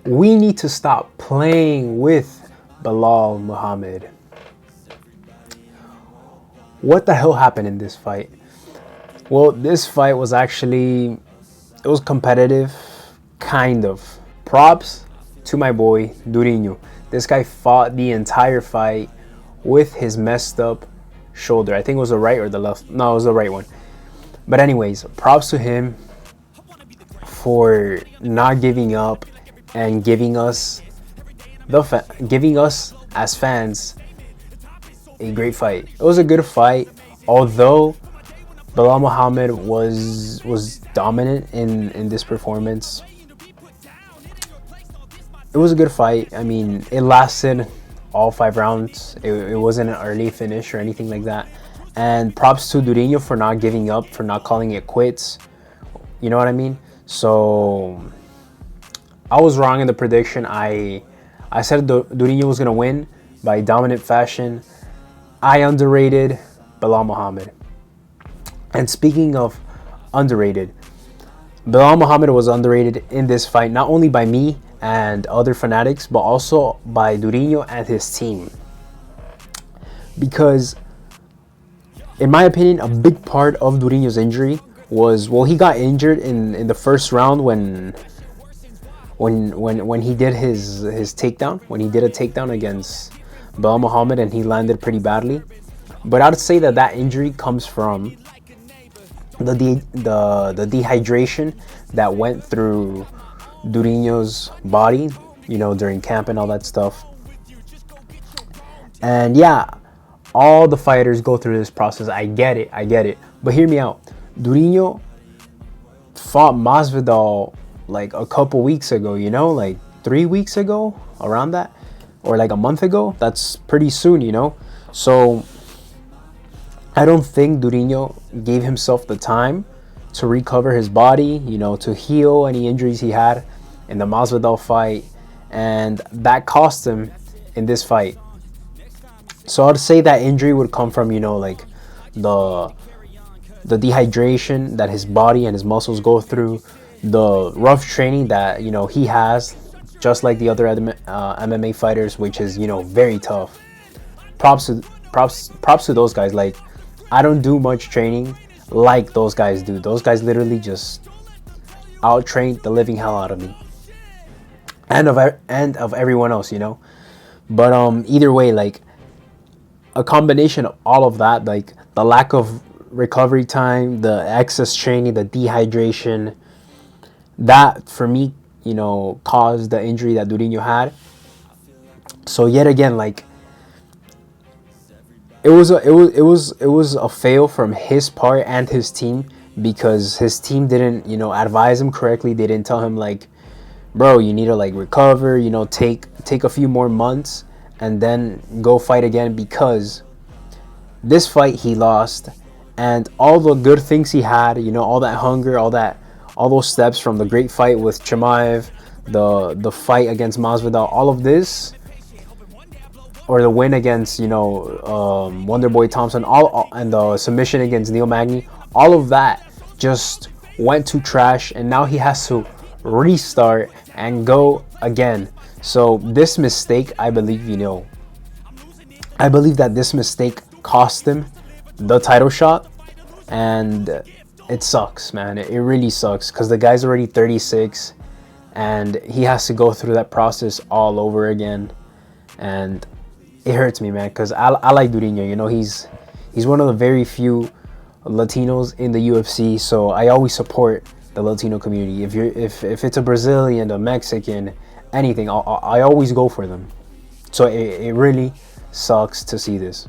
We need to stop playing with Belal Muhammad. What the hell happened in this fight? Well, this fight was actually, it was competitive, kind of. Props to my boy Durinho. This guy fought the entire fight with his messed up shoulder. I think it was the right or the left. No, it was the right one. But anyways, props to him for not giving up and giving us as fans a great fight. It was a good fight, although Belal Muhammad was dominant in this performance. It was a good fight. I mean, it lasted all 5 rounds. It wasn't an early finish or anything like that. And props to Durinho for not giving up, for not calling it quits. You know what I mean? So I was wrong in the prediction. I said Durinho was gonna win by dominant fashion. I underrated Belal Muhammad. And speaking of underrated, Belal Muhammad was underrated in this fight, not only by me and other fanatics, but also by Durinho and his team. Because, in my opinion, a big part of Durinho's injury was, well, he got injured in the first round when he did his takedown, when he did a takedown against Belal Muhammad, and he landed pretty badly. But I'd say that injury comes from the dehydration that went through Durinho's body, you know, during camp and all that stuff. And yeah, all the fighters go through this process. I get it. But hear me out. Durinho fought Masvidal like a couple weeks ago, you know, like 3 weeks ago, around that, or like a month ago. That's pretty soon, you know. So I don't think Durinho gave himself the time to recover his body, you know, to heal any injuries he had in the Masvidal fight, and that cost him in this fight. So I'd say that injury would come from, you know, like the dehydration that his body and his muscles go through, the rough training that, you know, he has, just like the other MMA fighters, which is, you know, very tough. Props to those guys. Like, I don't do much training like those guys do. Those guys literally just out-train the living hell out of me and of everyone else, you know. But either way, like, a combination of all of that, like the lack of recovery time, the excess training, the dehydration, that for me, you know, caused the injury that Durinho had. So yet again, like, it was a fail from his part and his team, because his team didn't, you know, advise him correctly. They didn't tell him, like, bro, you need to, like, recover, you know, take a few more months and then go fight again, because this fight he lost, and all the good things he had, you know, all that hunger, all those steps from the great fight with Chimaev, the fight against Masvidal, all of this, or the win against, you know, Wonderboy Thompson, and the submission against Neil Magny, all of that just went to trash, and now he has to restart and go again. So this mistake, I believe that this mistake cost him the title shot, and it sucks, man. It really sucks, because the guy's already 36, and he has to go through that process all over again, and it hurts me, man, because I like Durinho. You know, he's one of the very few Latinos in the UFC, so I always support the Latino community. If it's a Brazilian, a Mexican, anything, I always go for them. So it really sucks to see this.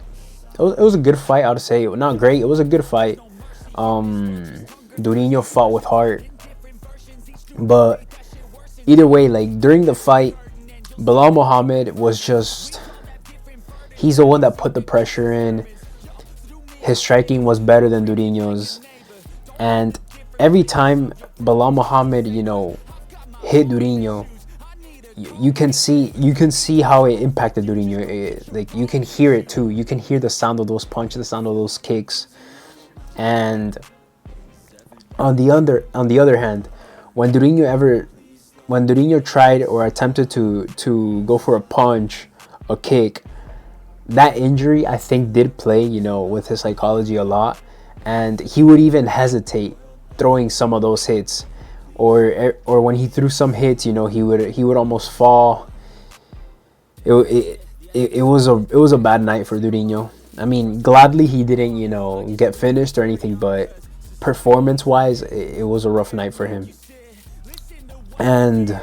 It was a good fight, I would say. Not great, it was a good fight. Durinho fought with heart. But either way, like, during the fight, Belal Muhammad was just, he's the one that put the pressure in. His striking was better than Durinho's. And every time Belal Muhammad, you know, hit Durinho, you can see how it impacted Durinho. Like, you can hear it too. You can hear the sound of those punches, the sound of those kicks. And on the other hand, when Durinho ever when Durinho tried or attempted to go for a punch, a kick, that injury I think did play, with his psychology a lot, and he would even hesitate throwing some of those hits, or when he threw some hits, he would almost fall. It was a bad night for Durinho. I mean, gladly he didn't get finished or anything, but performance wise, it was a rough night for him. And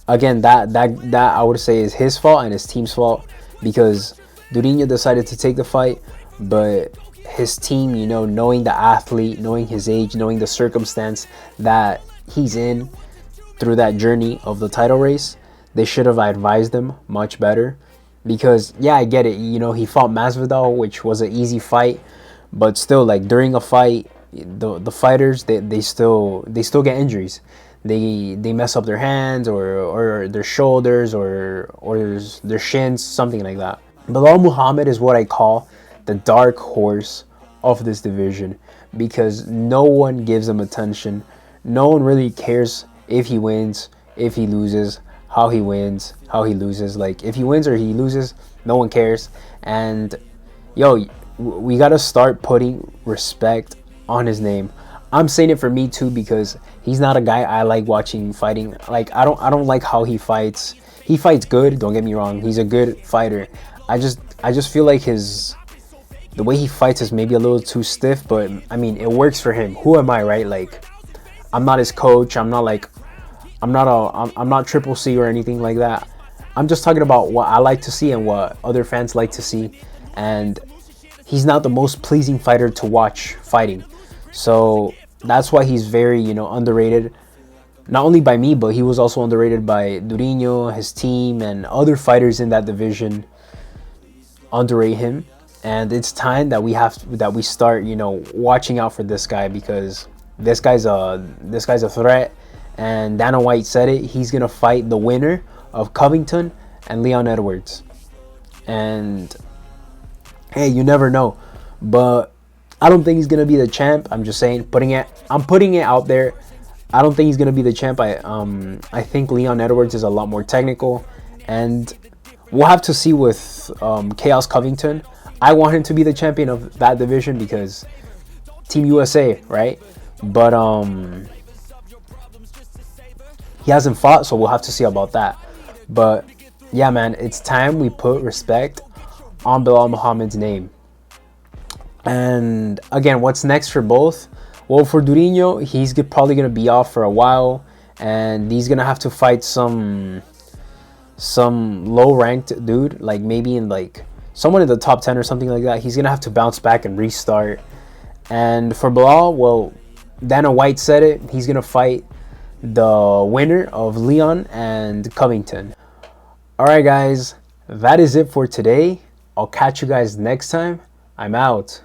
again, that I would say is his fault and his team's fault, because Durinho decided to take the fight, but his team, knowing the athlete, knowing his age, knowing the circumstance that he's in through that journey of the title race, they should have advised him much better. Because yeah, I get it. He fought Masvidal, which was an easy fight, but still, like during a fight, the fighters they still get injuries. They mess up their hands or their shoulders or their shins, something like that. Belal Muhammad is what I call the dark horse of this division, because no one gives him attention. No one really cares if he wins, if he loses, how he wins, how he loses. Like if he wins or he loses, no one cares. And yo, we gotta start putting respect on his name. I'm saying it for me too, because he's not a guy I like watching fighting. Like I don't like how he fights. He fights good, don't get me wrong. He's a good fighter. I just feel like the way he fights is maybe a little too stiff, but I mean, it works for him. Who am I, right? Like I'm not his coach. I'm not Triple C or anything like that. I'm just talking about what I like to see and what other fans like to see. And he's not the most pleasing fighter to watch fighting. So that's why he's very, underrated. Not only by me, but he was also underrated by Durinho, his team, and other fighters in that division underrate him. And it's time that we start, watching out for this guy, because this guy's a threat. And Dana White said it. He's gonna fight the winner of Covington and Leon Edwards. And hey, you never know. But I don't think he's gonna be the champ. I'm just saying, I'm putting it out there. I don't think he's gonna be the champ. I think Leon Edwards is a lot more technical, and we'll have to see with Chaos Covington. I want him to be the champion of that division because Team USA, right? But he hasn't fought, so we'll have to see about that. But yeah, man, it's time we put respect on Belal Muhammad's name. And again, what's next for both? Well, for Durinho, he's probably gonna be off for a while, and he's gonna have to fight some low-ranked dude, like maybe in like someone in the top 10 or something like that. He's gonna have to bounce back and restart. And for Belal, well, Dana White said it. He's gonna fight the winner of Leon and Covington. All right, guys, that is it for today. I'll catch you guys next time. I'm out.